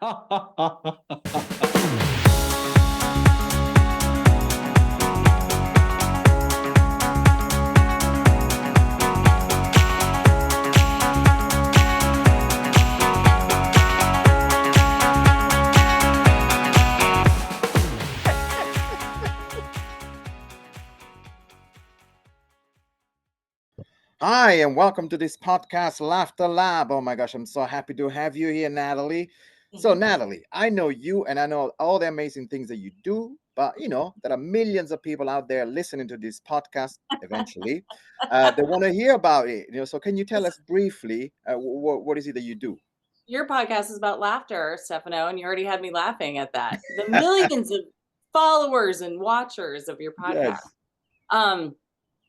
Hi, and welcome to this podcast, Laughter Lab. Oh my gosh, I'm so happy to have you here, Natalie. So, Natalie, I know you and I know all the amazing things that you do, but there are millions of people out there listening to this podcast eventually. They want to hear about it. So can you tell us briefly what is it that you do? Your podcast is about laughter, Stefano, and you already had me laughing at that. The millions of followers and watchers of your podcast. Yes. Um,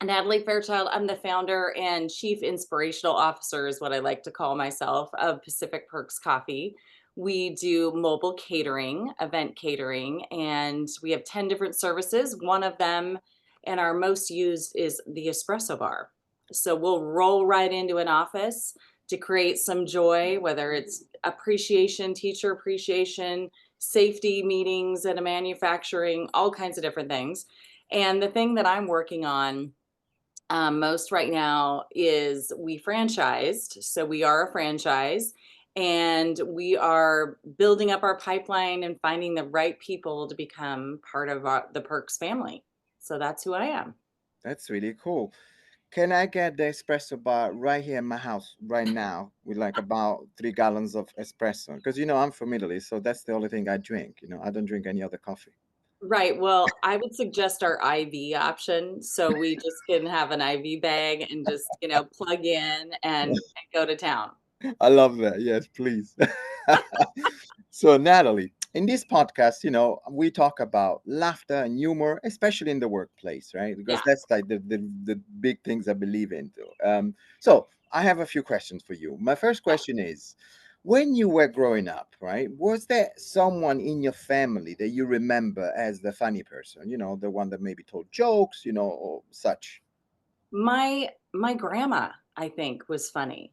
Natalie Fairchild, I'm the founder and chief inspirational officer, is what I like to call myself, of Pacific Perks Coffee. We do mobile catering, event catering, and we have 10 different services. One of them, and our most used, is the espresso bar. So we'll roll right into an office to create some joy, whether it's appreciation, teacher appreciation, safety meetings at a manufacturing, all kinds of different things. And the thing that I'm working on most right now is we franchised. So we are a franchise and we are building up our pipeline and finding the right people to become part of the Perks family. So that's who I am. That's really cool. Can I get the espresso bar right here in my house right now with like about 3 gallons of espresso? Because I'm from Italy, so that's the only thing I drink. I don't drink any other coffee. Right. Well, I would suggest our IV option. So we just can have an IV bag and just, plug in and go to town. I love that. Yes, please. So, Natalie, in this podcast, we talk about laughter and humor, especially in the workplace, right? Because Yeah. that's like the big things I believe into. So, I have a few questions for you. My first question is, when you were growing up, right, was there someone in your family that you remember as the funny person? The one that maybe told jokes, or such? My grandma, I think, was funny.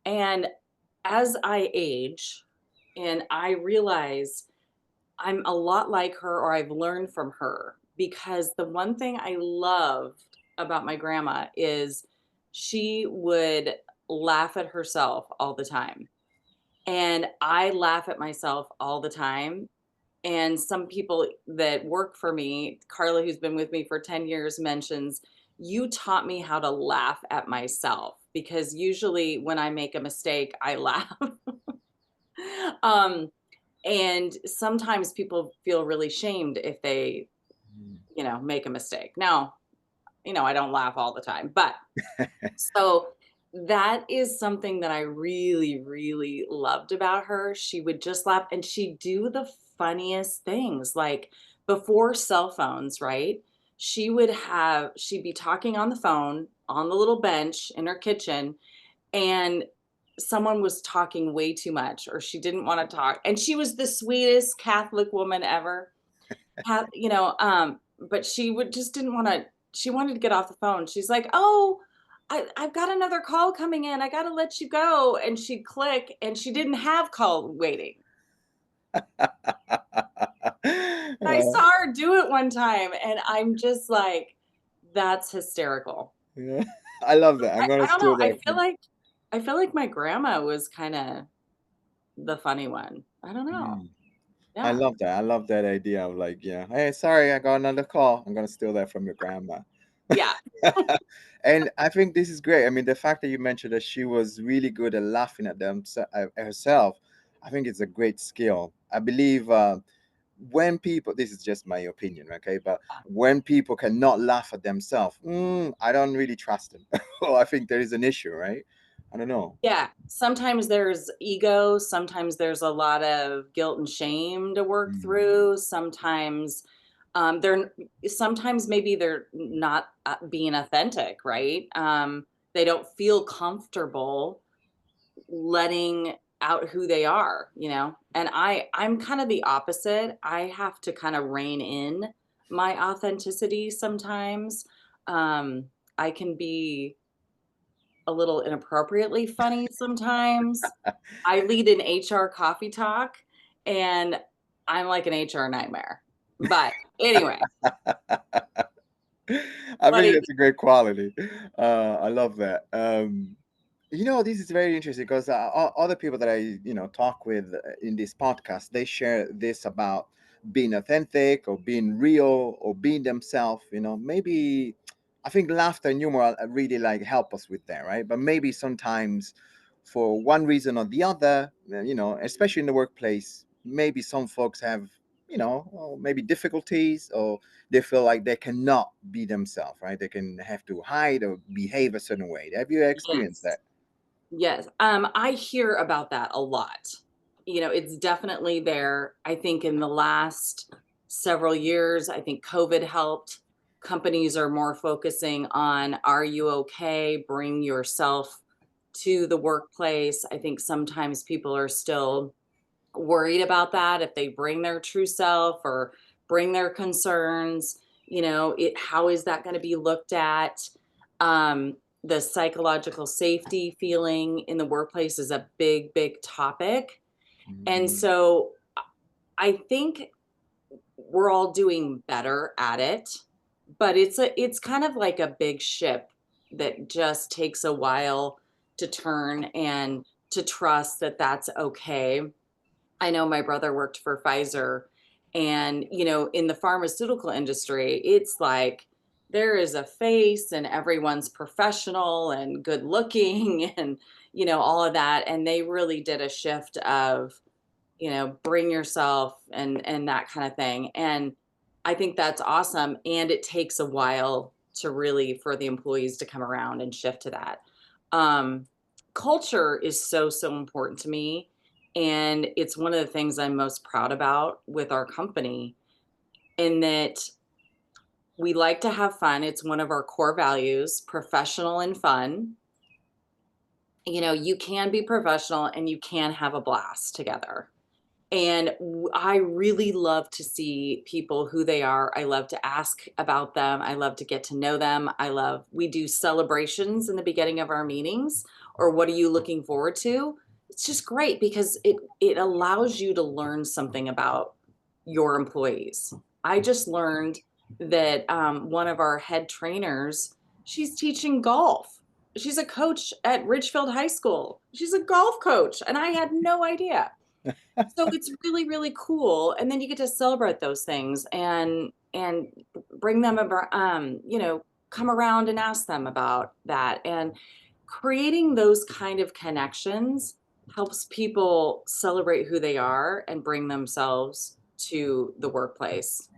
And as I age and I realize I'm a lot like her or I've learned from her, because the one thing I loved about my grandma is she would laugh at herself all the time. And I laugh at myself all the time. And some people that work for me, Carla, who's been with me for 10 years, mentions, you taught me how to laugh at myself, because usually when I make a mistake, I laugh. um, and sometimes people feel really shamed if they, make a mistake. Now, I don't laugh all the time, but so that is something that I really, really loved about her. She would just laugh and she'd do the funniest things. Like before cell phones, right? She'd be talking on the phone on the little bench in her kitchen, and someone was talking way too much or she didn't want to talk. And she was the sweetest Catholic woman ever. But she would just didn't want to, she wanted to get off the phone. She's like, "Oh, I've got another call coming in. I got to let you go." And she'd click and she didn't have call waiting. I Uh, saw her do it one time and I'm just like, that's hysterical. yeah. I love that. I'm gonna I don't steal know. that from. I feel like my grandma was kind of the funny one. I don't know. Mm. I Yeah. love that. I love that idea of like, hey, sorry, I got another call. I'm gonna steal that from your grandma. Yeah. And I think this is great. I mean, the fact that you mentioned that she was really good at laughing at herself, I think it's a great skill. I believe when people, this is just my opinion, okay, but when people cannot laugh at themselves, I don't really trust them. Well, I think there is an issue, right? I don't know. Yeah, sometimes there's ego, sometimes there's a lot of guilt and shame to work Mm, through. They're sometimes maybe they're not being authentic, right? They don't feel comfortable letting out who they are, And I'm kind of the opposite. I have to kind of rein in my authenticity sometimes. Um, I can be a little inappropriately funny sometimes. I lead an HR coffee talk, and I'm like an HR nightmare. But anyway, I but think it that's a great quality. I love that. This is very interesting because other people that I, talk with in this podcast, they share this about being authentic or being real or being themselves. Maybe I think laughter and humor really like help us with that, right? But maybe sometimes for one reason or the other, especially in the workplace, maybe some folks have, maybe difficulties or they feel like they cannot be themselves, right? They can have to hide or behave a certain way. Have you experienced yes. that? Yes, I hear about that a lot. It's definitely there. I think in the last several years, I think COVID helped. Companies are more focusing on, are you okay? Bring yourself to the workplace. I think sometimes people are still worried about that if they bring their true self or bring their concerns, how is that going to be looked at? um, the psychological safety feeling in the workplace is a big, big topic. And Mhm. so I think we're all doing better at it, but it's kind of like a big ship that just takes a while to turn and to trust that that's okay. I know my brother worked for Pfizer, and in the pharmaceutical industry, it's like there is a face and everyone's professional and good looking and all of that, and they really did a shift of, bring yourself and that kind of thing. And I think that's awesome, and it takes a while to really for the employees to come around and shift to that. Um, Culture is so, so important to me, and it's one of the things I'm most proud about with our company in that we like to have fun. It's one of our core values, professional and fun. You can be professional and you can have a blast together. And I really love to see people who they are. I love to ask about them. I love to get to know them. We do celebrations in the beginning of our meetings, or what are you looking forward to? It's just great because it allows you to learn something about your employees. I just learned that one of our head trainers, she's teaching golf. She's a coach at Ridgefield High School. She's a golf coach, and I had no idea. So it's really, really cool, and then you get to celebrate those things and bring them come around and ask them about that, and creating those kind of connections helps people celebrate who they are and bring themselves to the workplace.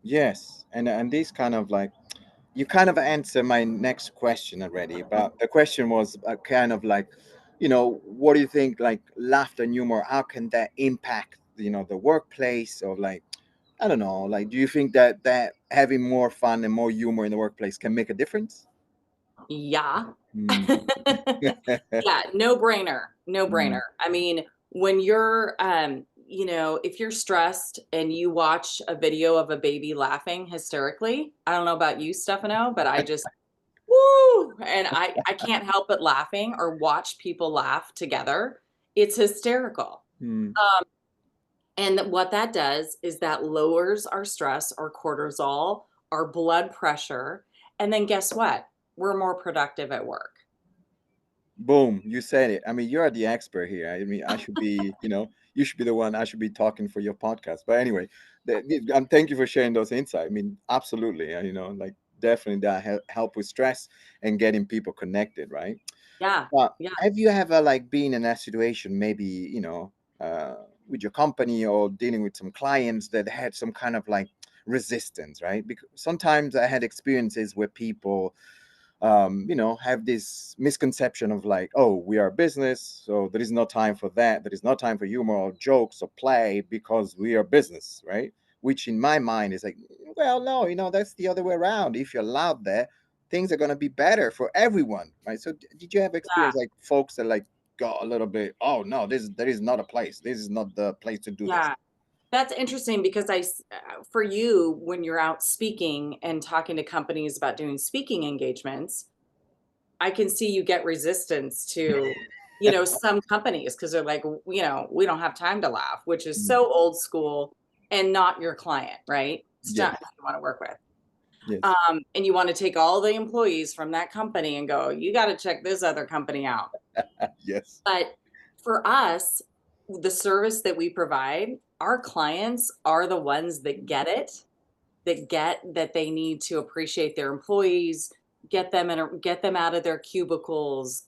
Yes, and this kind of like you kind of answer my next question already, but the question was kind of like, what do you think like laughter and humor? How can that impact the workplace or like I don't know, like do you think that having more fun and more humor in the workplace can make a difference? Yeah. Mm. Yeah, no brainer, no brainer. Mm. I mean, when you're, if you're stressed and you watch a video of a baby laughing hysterically, I don't know about you, Stefano, but I just, woo, and I can't help but laughing or watch people laugh together. It's hysterical. Mm. And what that does is that lowers our stress, our cortisol, our blood pressure, and then guess what? We're more productive at work. Boom, you said it. I mean, you're the expert here. I mean, I should be, you should be the one I should be talking for your podcast. But anyway, thank you for sharing those insights. I mean, absolutely. Like definitely that help with stress and getting people connected, right? Yeah, But yeah. have you ever like been in that situation, maybe, uh, with your company or dealing with some clients that had some kind of like resistance, right? Because sometimes I had experiences where people have this misconception of like, oh, we are a business, so there is no time for that. There is no time for humor or jokes or play because we are business, right? Which in my mind is like, well, no, that's the other way around. If you're allowed there, things are going to be better for everyone, right? So did you have Yeah, experience like folks that like got a little bit, oh no, there is not a place. This is not the place to do this. yeah. That's interesting because for you, when you're out speaking and talking to companies about doing speaking engagements, I can see you get resistance to. some companies, because they're like, we don't have time to laugh, which is Mm. so old school and not your client, right? It's not Yes. who you want to work with. Yes. And you want to take all the employees from that company and go, you got to check this other company out. Yes. But for us, the service that we provide, our clients are the ones that get it, that get that they need to appreciate their employees, get them out of their cubicles,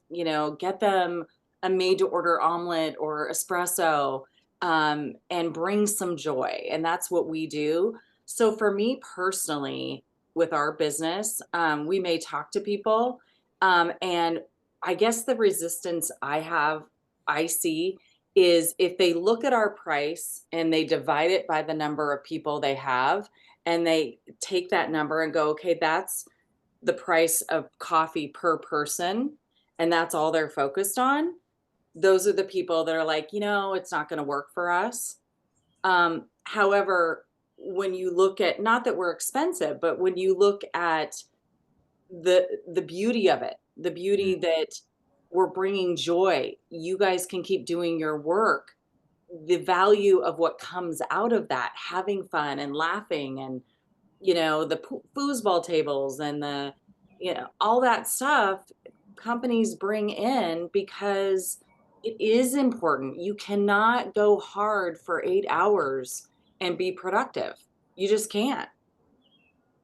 get them a made to order omelet or espresso, and bring some joy. And that's what we do. So for me personally, with our business, we may talk to people, and I guess the resistance I see is if they look at our price and they divide it by the number of people they have, and they take that number and go, okay, that's the price of coffee per person, and that's all they're focused on. Those are the people that are like, it's not going to work for us. However, when you look at, not that we're expensive, but when you look at the beauty of it, the Mm. beauty that we're bringing joy, you guys can keep doing your work, the value of what comes out of that, having fun and laughing, and the foosball tables and all that stuff companies bring in, because it is important. You cannot go hard for 8 hours and be productive. You just can't.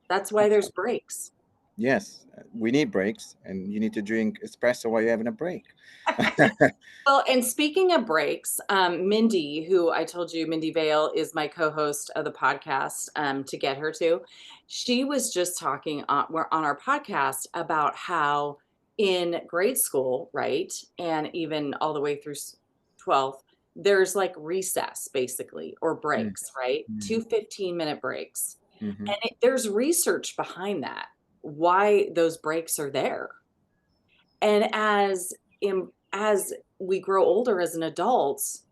That's why there's breaks. Yes, we need breaks, and you need to drink espresso while you're having a break. Well, and speaking of breaks, Mindy, who I told you, Mindy Vale, is my co-host of the podcast, to get her to. She was just talking we're on our podcast about how in grade school, right, and even all the way through 12th, there's like recess basically, or Mm. breaks, right? Mm. Two 15-minute breaks. Mm-hmm. And there's research behind that, why those breaks are there. And as we grow older as an adults,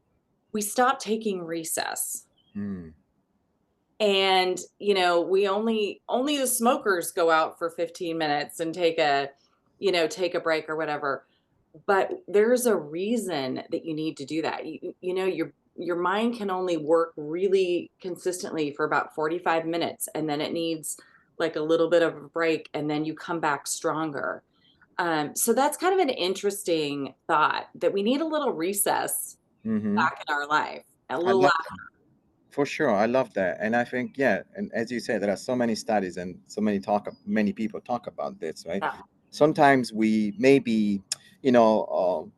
we stop taking recess. Mm. And we only the smokers go out for 15 minutes and take a break or whatever. But there's a reason that you need to do that. Your mind can only work really consistently for about 45 minutes, and then it needs like a little bit of a break, and then you come back stronger. So that's kind of an interesting thought, that we need a little recess Mm-hmm. back in our life, a I little love laugh. For sure, I love that, and I think yeah, and as you said, there are so many studies and so many people talk about this, right? Yeah, Sometimes we maybe,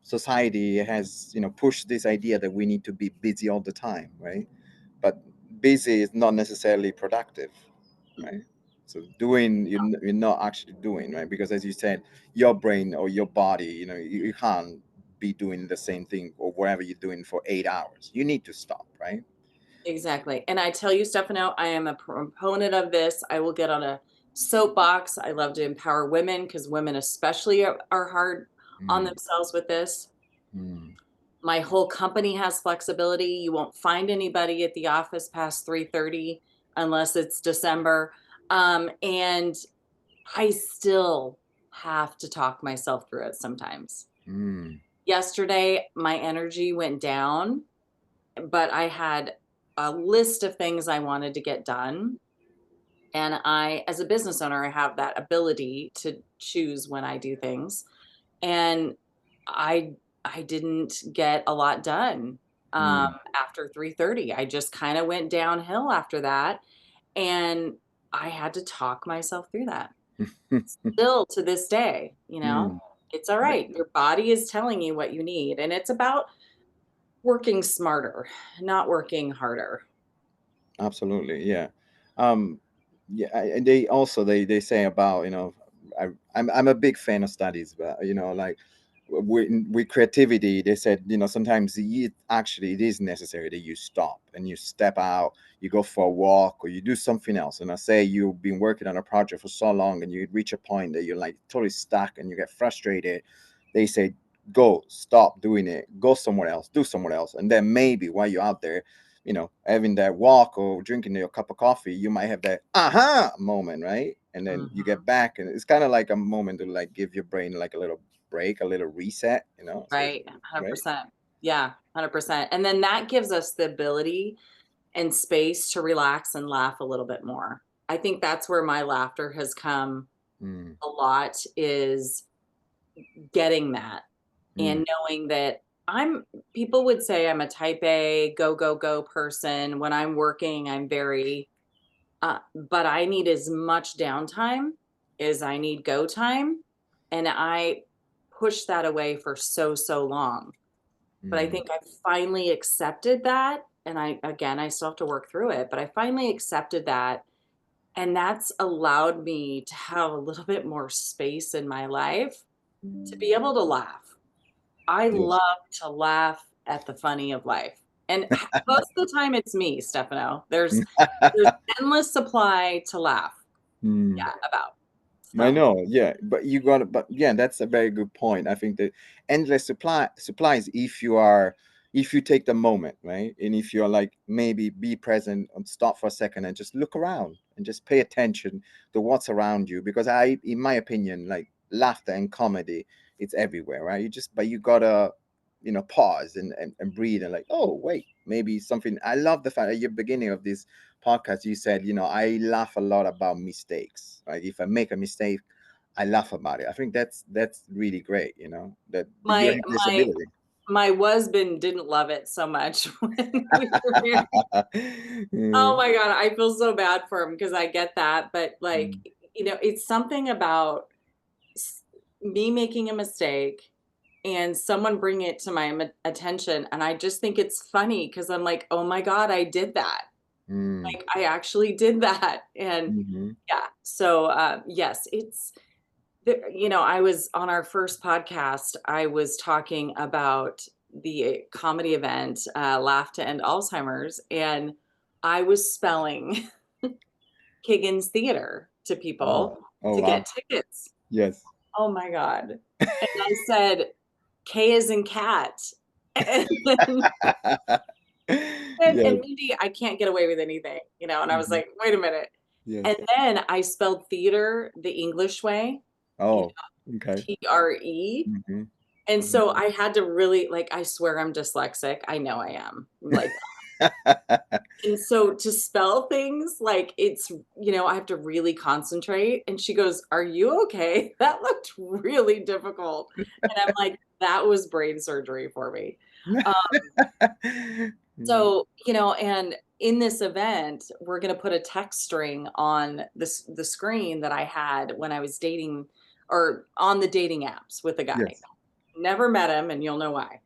society has pushed this idea that we need to be busy all the time, right? But busy is not necessarily productive, right? So doing you're not actually doing, right? Because as you said, your brain or your body, you can't be doing the same thing or whatever you're doing for 8 hours. You need to stop, right? exactly. And I tell you, Stefano, I am a proponent of this. I will get on a soapbox. I love to empower women, because women especially are hard on Mm. themselves with this. Mm. My whole company has flexibility. You won't find anybody at the office past 3:30 unless it's December. And I still have to talk myself through it sometimes. Mm. Yesterday, my energy went down, but I had a list of things I wanted to get done. And as a business owner, I have that ability to choose when I do things. And I, I didn't get a lot done Mm. after 3:30. I just kind of went downhill after that. And I had to talk myself through that. Still to this day, Mm. it's all Th- right. Your body is telling you what you need. And it's about working smarter, not working harder. Absolutely, yeah. Um, yeah, and they also they say about I'm a big fan of studies, but like with creativity, they said sometimes actually it is necessary that you stop and you step out, you go for a walk or you do something else. And I say you've been working on a project for so long and you reach a point that you're like totally stuck and you get frustrated. They say go, stop doing it, go somewhere else, do somewhere else, and then maybe while you're out there having that walk or drinking your cup of coffee, you might have that aha moment, right? And then you Mhm. get back, and it's kind of like a moment to like give your brain like a little break, a little reset, so it's Right. right. 100%. Yeah, 100%. And then that gives us the ability and space to relax and laugh a little bit more. I think that's where my laughter has come Mm, a lot, is getting that mm, and knowing that I'm people would say I'm a type A, go, go, go person. When I'm working, I'm very, but I need as much downtime as I need go time. And I pushed that away for so, so long. But I mm. think I finally accepted that. And again, I still have to work through it, but I finally accepted that. And that's allowed me to have a little bit more space in my life to be able to laugh. I Yes. love to laugh at the funny of life. And most of the time it's me, Stefano. There's endless supply to laugh, Mm. yeah, about. I So, know, yeah, but you got to, but yeah, that's a very good point. I think that endless supplies, if you take the moment, right, and if you're like maybe be present and stop for a second and just look around and just pay attention to what's around you, because in my opinion, like laughter and comedy, it's everywhere, right? But you gotta, pause and breathe and like, oh wait, maybe something. I love the fact at the beginning of this podcast you said, I laugh a lot about mistakes, right? If I make a mistake, I laugh about it. I think that's really great, that you my have this my ability. my husband didn't love it so much when we were married. Oh Mm, my god, I feel so bad for him because I get that, but, like, mm, it's something about s me making a mistake and someone bring it to my attention, and I just think it's funny because 'cause I'm like, "Oh my god, I did that." mm, Like, I actually did that, and mhm. yeah, so, yes, it's I was on our first podcast, I was talking about the comedy event, Laugh to End Alzheimer's, and I was spelling Kiggins Theater to Oh, people oh to wow. get tickets. Yes. Oh my god. And I said, "K as in cat." And then and Yes. Mindy, I can't get away with anything, and I was Mhm. like, "Wait a minute." Yes. And then I spelled theater the English way, you Oh, know, okay. TRE. Mhm. And so Mhm. I had to really, like, I swear I'm dyslexic. I know I am. Like, and so to spell things, like, I have to really concentrate. And she goes, "Are you okay? That looked really difficult." And I'm like, "That was brain surgery for me." Um, Mm. so, and in this event, we're gonna put a text string on the screen that I had when I was dating, or on the dating apps with a guy. Yes. Never met him, and you'll know why.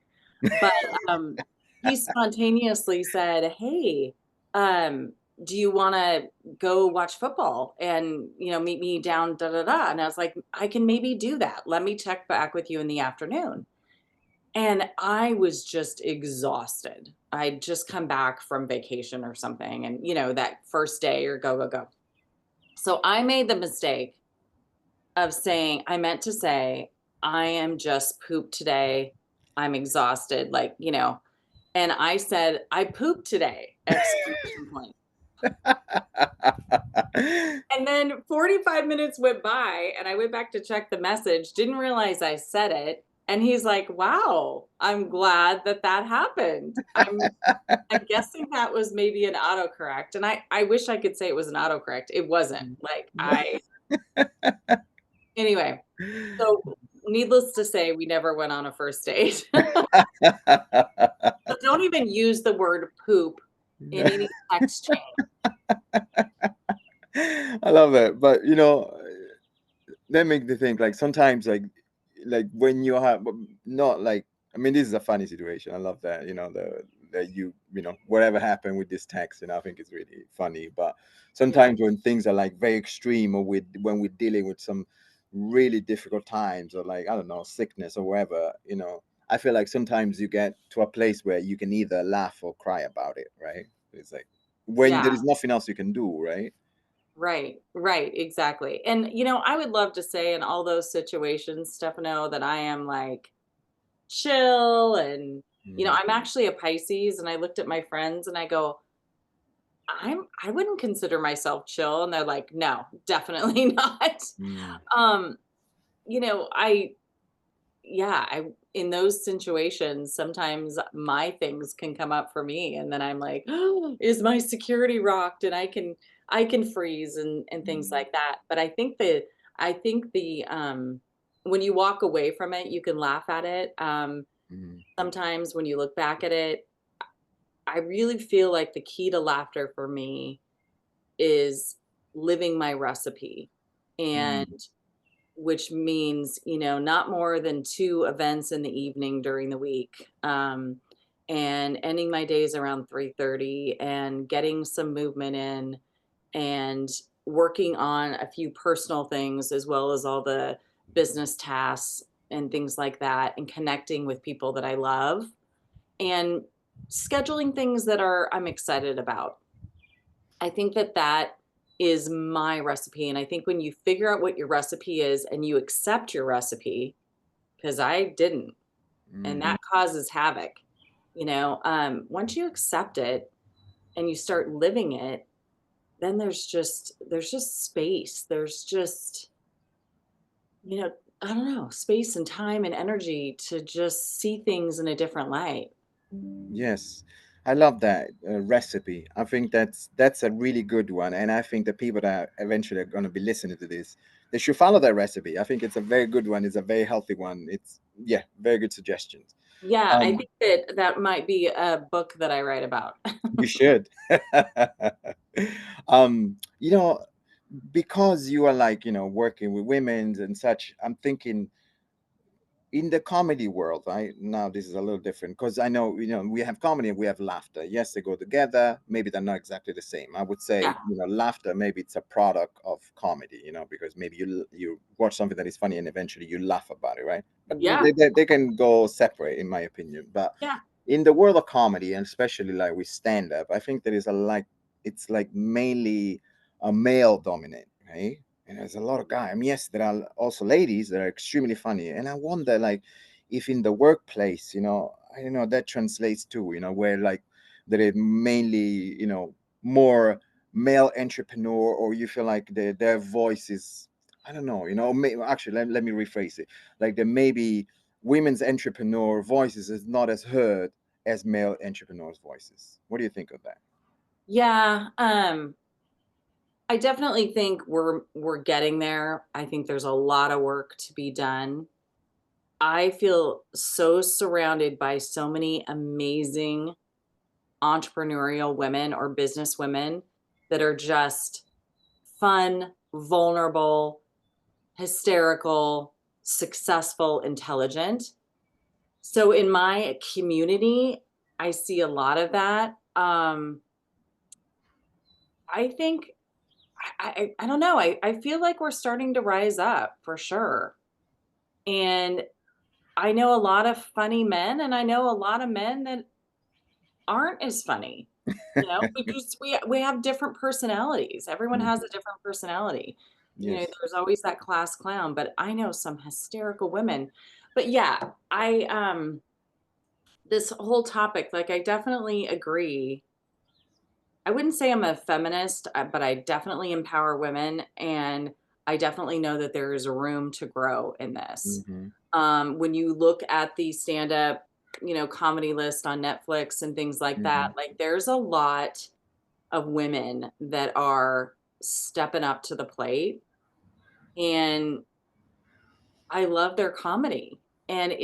But, he spontaneously said, "Hey, um, do you wanna go watch football and, meet me down da da da?" And I was like, "I can maybe do that. Let me check back with you in the afternoon." And I was just exhausted. I'd just come back from vacation or something, and, that first day, or go, go, go. So I made the mistake of saying, I meant to say, "I am just pooped today. I'm exhausted." Like, and I said, "I pooped today!" Exclamation point. And then 45 minutes went by and I went back to check the message, didn't realize I said it. And he's like, "Wow, I'm glad that that happened." I'm guessing that was maybe an autocorrect. And I wish I could say it was an autocorrect. It wasn't. Like, anyway, so needless to say, we never went on a first date. So don't even use the word poop in any text chain. I love that. But that make me think like sometimes like when you have not like I mean this is a funny situation. I love that, that whatever happened with this text, I think it's really funny. But Yeah. sometimes when things are like very extreme or when we're dealing with some really difficult times or like I don't know, sickness or whatever, I feel like sometimes you get to a place where you can either laugh or cry about it, right? It's like when Yeah. there is nothing else you can do, right? Right, right, exactly. And I would love to say in all those situations, Stefano, that I am like chill, and Mm. I'm actually a Pisces, and I looked at my friends and I go, I wouldn't consider myself chill, and they're like, "No, definitely not." Mm. Um, I yeah, I in those situations, sometimes my things can come up for me, and then I'm like, "Oh, is my security rocked?" And I can freeze and things like that. But I think the when you walk away from it, you can laugh at it. Mhm. Sometimes when you look back at it, I really feel like the key to laughter for me is living my recipe. And Mm. which means, not more than 2 events in the evening during the week, and ending my days around 3:30 and getting some movement in and working on a few personal things as well as all the business tasks and things like that, and connecting with people that I love, and scheduling things that I'm excited about. I think that that is my recipe, and I think when you figure out what your recipe is and you accept your recipe, because I didn't, and Mhm. that causes havoc, once you accept it and you start living it, then there's just space. There's just, you know, I don't know, space and time and energy to just see things in a different light. Yes, I love that recipe. I think that's a really good one, and I think the people that eventually are going to be listening to this, they should follow that recipe. I think it's a very good one. It's a very healthy one. It's yeah, very good suggestions. Yeah, I Um, think that that might be a book that I write about. you should. You know, because you are like working with women and such. I'm thinking in the comedy world, right now this is a little different because I know we have comedy and we have laughter. Yes, they go together. Maybe they're not exactly the same. I would say Yeah. laughter, maybe it's a product of comedy, because maybe you watch something that is funny and eventually you laugh about it, right? But Yeah. they can go separate in my opinion. But Yeah. in the world of comedy, and especially like with stand up, I think there is a like it's like mainly a male dominant, right? And there's a lot of guys. I mean, yes, there are also ladies that are extremely funny, and I wonder, like, if in the workplace, I don't know that translates too, where like there is mainly, more male entrepreneur, or you feel like their voice is, I don't know, actually, let me rephrase it, like there may be women's entrepreneur voices is not as heard as male entrepreneurs' voices. What do you think of that? Yeah. I definitely think we're getting there. I think there's a lot of work to be done. I feel so surrounded by so many amazing entrepreneurial women or business women that are just fun, vulnerable, hysterical, successful, intelligent. So in my community, I see a lot of that. I think I don't know. I feel like we're starting to rise up for sure. And I know a lot of funny men, and I know a lot of men that aren't as funny. We have different personalities. Everyone has a Mhm. different personality. Yes. There's always that class clown, but I know some hysterical women. But yeah, I this whole topic, like I definitely agree. I wouldn't say I'm a feminist, but I definitely empower women, and I definitely know that there is room to grow in this. Hmm. When you look at the stand-up, comedy list on Netflix and things like that, Hmm. like there's a lot of women that are stepping up to the plate, and I love their comedy. And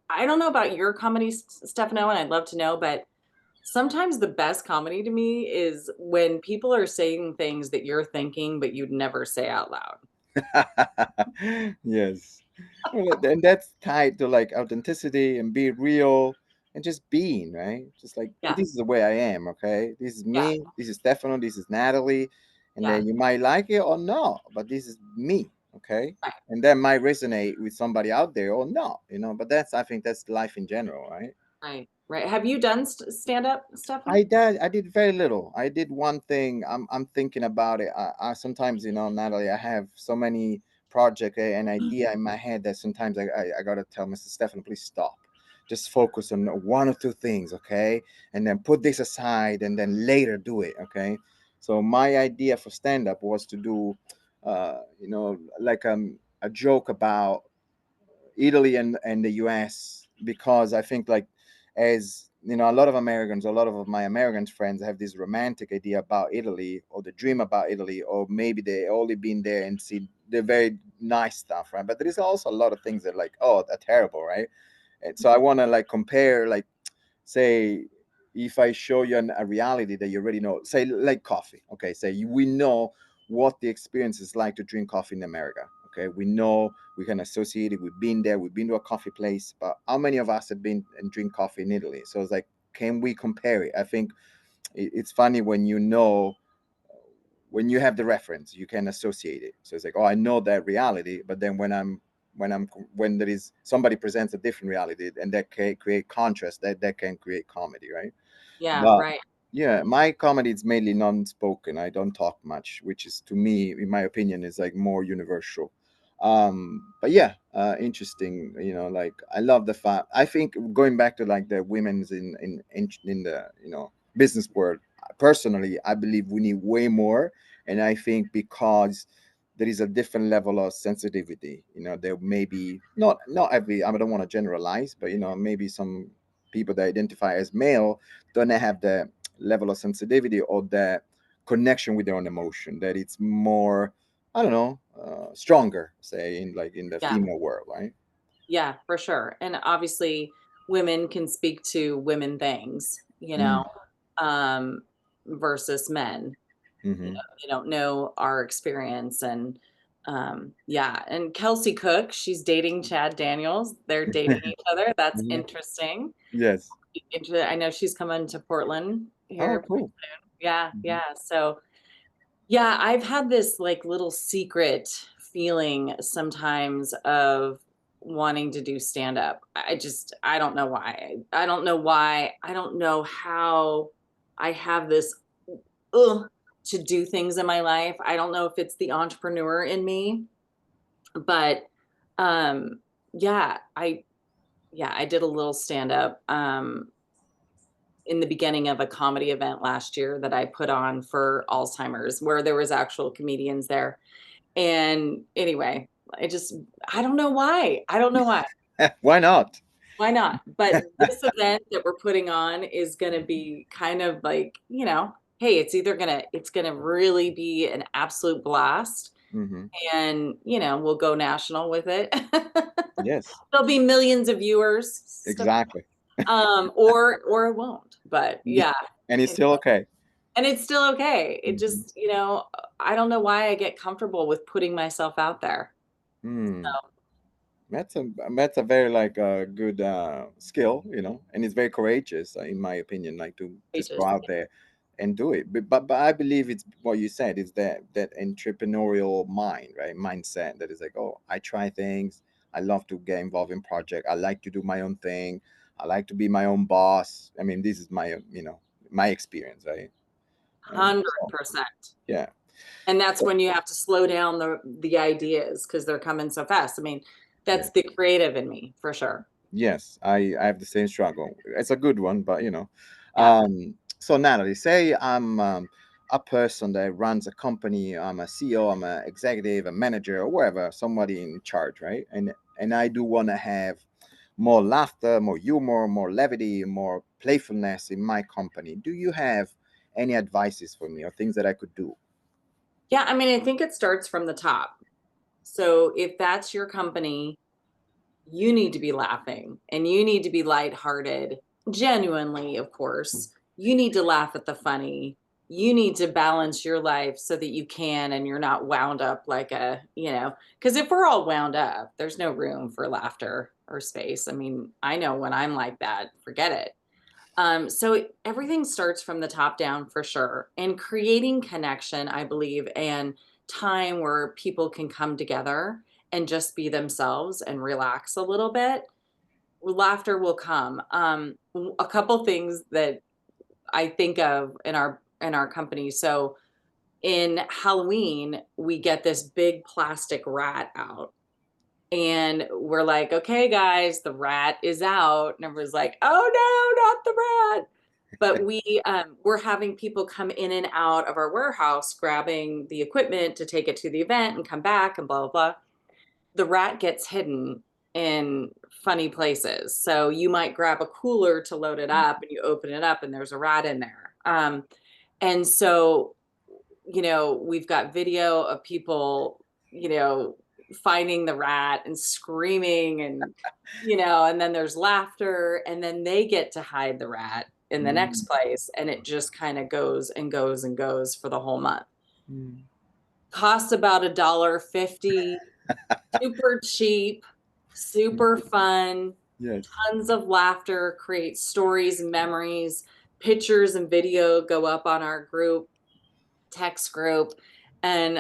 I don't know about your comedy, Stefano, and I'd love to know, but sometimes the best comedy to me is when people are saying things that you're thinking, but you'd never say out loud. Yes. Well, and that's tied to like authenticity and be real and just being, right? Just like Yeah, this is the way I am, okay? This is yeah, me, this is Stefano, this is Natalie, and yeah, then you might like it or not, but this is me, okay? right, And that might resonate with somebody out there or not, but I think that's life in general, right? right, right. Have you done stand-up, Stefano? I did very little. I did one thing. I'm thinking about it. I sometimes, Natalie, I have so many project and idea in my head that sometimes I gotta tell Mr. Stefan, please stop. Just focus on one or two things, okay? And then put this aside and then later do it, okay? So my idea for stand up was to do like a joke about Italy and the US, because I think like, as you know, a lot of Americans, a lot of my American friends have this romantic idea about Italy, or the dream about Italy, or maybe they only been there and see the very nice stuff, right? But there is also a lot of things that like, oh, they're terrible, right? And so I want to like compare, like, say, if I show you a reality that you already know, say like coffee, okay, say we know what the experience is like to drink coffee in America, okay, we know, we can associate it, we've been there, we've been to a coffee place, but how many of us have been and drink coffee in Italy? So it's like, can we compare it? I think it's funny when you know, when you have the reference, you can associate it. So it's like, oh, I know that reality, but then when there is somebody presents a different reality, and that can create contrast, that can create comedy, right? Yeah, But right. yeah, my comedy is mainly non-spoken. I don't talk much, which is, to me, in my opinion, is like more universal. But yeah, interesting. You know, like, I love the fact. I think, going back to like the women's in the, business world. Personally, I believe we need way more, and I think because there is a different level of sensitivity. You know, there may be not every. I don't want to generalize, but maybe some people that identify as male don't have the level of sensitivity or the connection with their own emotion, that it's more, I don't know, stronger, say, in like in the Yeah. female world, right? Yeah, for sure. And obviously, women can speak to women things, Mm, um, versus men. mm-hmm. They don't know our experience. And yeah. And Kelsey Cook, she's dating Chad Daniels. They're dating each other. That's Hmm. interesting. Yes. I know she's coming to Portland Oh, here. cool. Yeah, Hmm. yeah. So yeah, I've had this like little secret feeling sometimes of wanting to do stand up. I don't know why. I don't know why. I don't know how I have this ugh, to do things in my life. I don't know if it's the entrepreneur in me, but um yeah, I did a little stand up in the beginning of a comedy event last year that I put on for Alzheimer's, where there was actual comedians there. And anyway, I just I don't know why. I don't know why. Why not? Why not? But this event that we're putting on is gonna be kind of like, hey, it's gonna really be an absolute blast. Hmm. And, we'll go national with it. Yes, There'll be millions of viewers, stuff, exactly. or it won't. But Yeah. yeah. And it's still okay. And it's still okay. It Hmm. just, I don't know why I get comfortable with putting myself out there. Hmm. So That's a very like good skill, and it's very courageous, in my opinion, like to just go pages. out there and do it. But I believe it's what you said, is that entrepreneurial mind, right? Mindset that is like, oh, I try things. I love to get involved in project. I like to do my own thing. I like to be my own boss. I mean, this is my my experience, right? And so, 100%. yeah. And that's when you have to slow down the ideas because they're coming so fast. I mean, Yeah. that's the creative in me for sure. Yes, I have the same struggle. It's a good one, but Yeah. So Natalie, say I'm a person that runs a company. I'm a CEO. I'm an executive, a manager, or whatever, somebody in charge, right? And I do want to have more laughter, more humor, more levity, more playfulness in my company. Do you have any advices for me, or things that I could do? Yeah, I mean, I think it starts from the top. So if that's your company, you need to be laughing and you need to be lighthearted, genuinely, of course. You need to laugh at the funny. You need to balance your life so that you can and you're not wound up like because if we're all wound up, there's no room for laughter or space. I mean, I know when I'm like that, forget it. So everything starts from the top down for sure. And creating connection, I believe, and time where people can come together and just be themselves and relax a little bit, laughter will come. A couple things that I think of in our company. So in Halloween, we get this big plastic rat out. And we're like, okay, guys, the rat is out. And everyone's like, oh no, not the rat. But we're having people come in and out of our warehouse grabbing the equipment to take it to the event and come back and blah blah blah. The rat gets hidden in funny places. So you might grab a cooler to load it up and you open it up and there's a rat in there. And so, we've got video of people, finding the rat and screaming and then there's laughter and then they get to hide the rat in the next Mm, place and it just kind of goes and goes and goes for the whole month. mm. Costs about $1.50, super cheap, super fun, Yes. tons of laughter, create stories and memories, pictures and video go up on our group, text group, and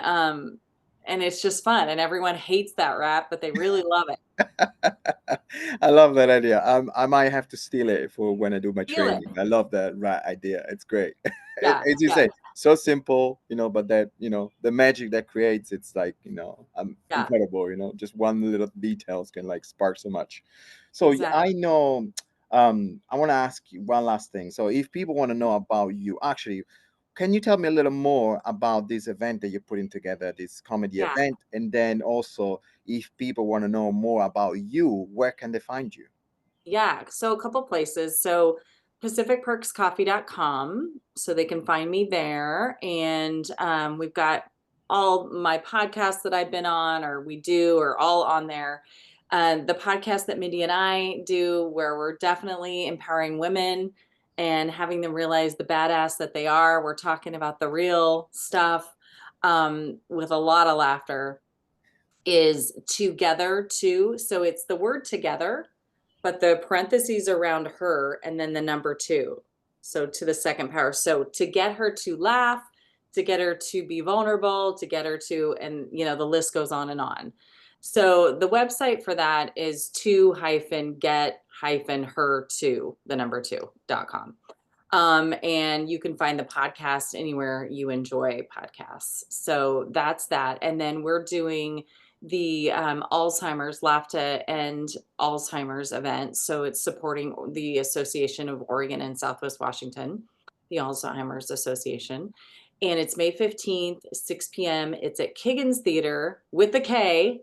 it's just fun. And everyone hates that rap, but they really love it. I love that idea. I might have to steal it for when I do my Feel it. training. I love that right idea. It's great. Yeah, As you yeah, say, so simple, but that, the magic that creates, it's like, yeah, incredible, just one little details can like spark so much. So exactly. I know, I want to ask you one last thing. So if people want to know about you, actually, can you tell me a little more about this event that you're putting together, this comedy Yeah, event? And then also, if people want to know more about you, where can they find you? yeah. So a couple places. So pacificperkscoffee.com, so they can find me there. And we've got all my podcasts that I've been on or we do are all on there. The podcast that Mindy and I do, where we're definitely empowering women and having them realize the badass that they are. We're talking about the real stuff with a lot of laughter, is together too. So it's the word together, but the parentheses around her and then the number two. So to the second power. So to get her to laugh, to get her to be vulnerable, to get her to, and the list goes on and on. So the website for that is to hyphen get hyphen her to the number two.com. And you can find the podcast anywhere you enjoy podcasts. So that's that. And then we're doing the Alzheimer's Laugh to End Alzheimer's event. So it's supporting the Association of Oregon and Southwest Washington, the Alzheimer's Association. And it's May 15th, 6 p.m. It's at Kiggins Theater with the K.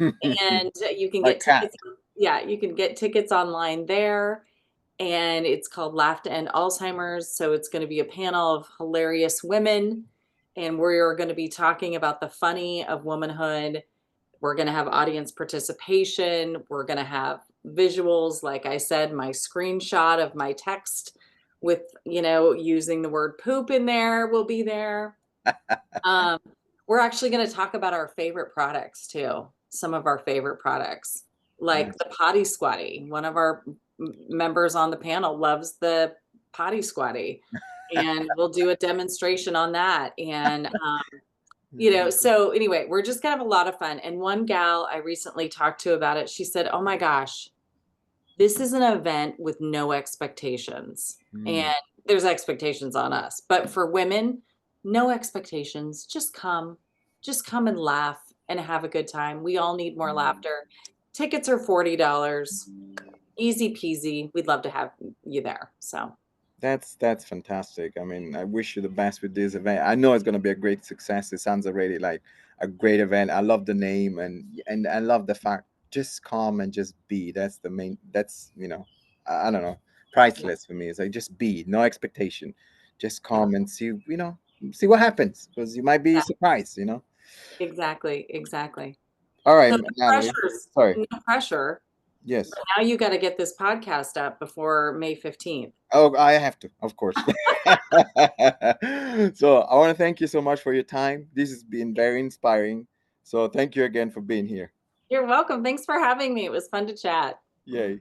And you can Like get cat. tickets. Yeah, you can get tickets online there, and it's called Laugh to End Alzheimer's. So it's going to be a panel of hilarious women, and we're going to be talking about the funny of womanhood. We're going to have audience participation. We're going to have visuals. Like I said, my screenshot of my text with, using the word poop in there will be there. Um, we're actually going to talk about our favorite products too. Some of our favorite products, like Nice. the Potty Squatty. One of our members on the panel loves the Potty Squatty, and we'll do a demonstration on that. And so anyway, we're just gonna have a lot of fun. And one gal I recently talked to about it, she said, "Oh my gosh, this is an event with no expectations." And Mm, there's expectations on us. But for women, no expectations. Just come and laugh and have a good time. We all need more laughter. Tickets are $40. Easy peasy. We'd love to have you there. So, that's fantastic. I mean, I wish you the best with this event. I know it's going to be a great success. It sounds already like a great event. I love the name, and I love the fact, just come and just be. That's the main. That's, I don't know, yeah, priceless for me. It's like just be, no expectation, just yeah, come and see. See what happens, because you might be yeah, surprised. exactly, exactly. All right, So the Natalie. pressure's Sorry. no pressure. Yes. But now you got to get this podcast up before May 15th. Oh, I have to, of course. So I want to thank you so much for your time. This has been very inspiring. So thank you again for being here. You're welcome. Thanks for having me. It was fun to chat. Yay.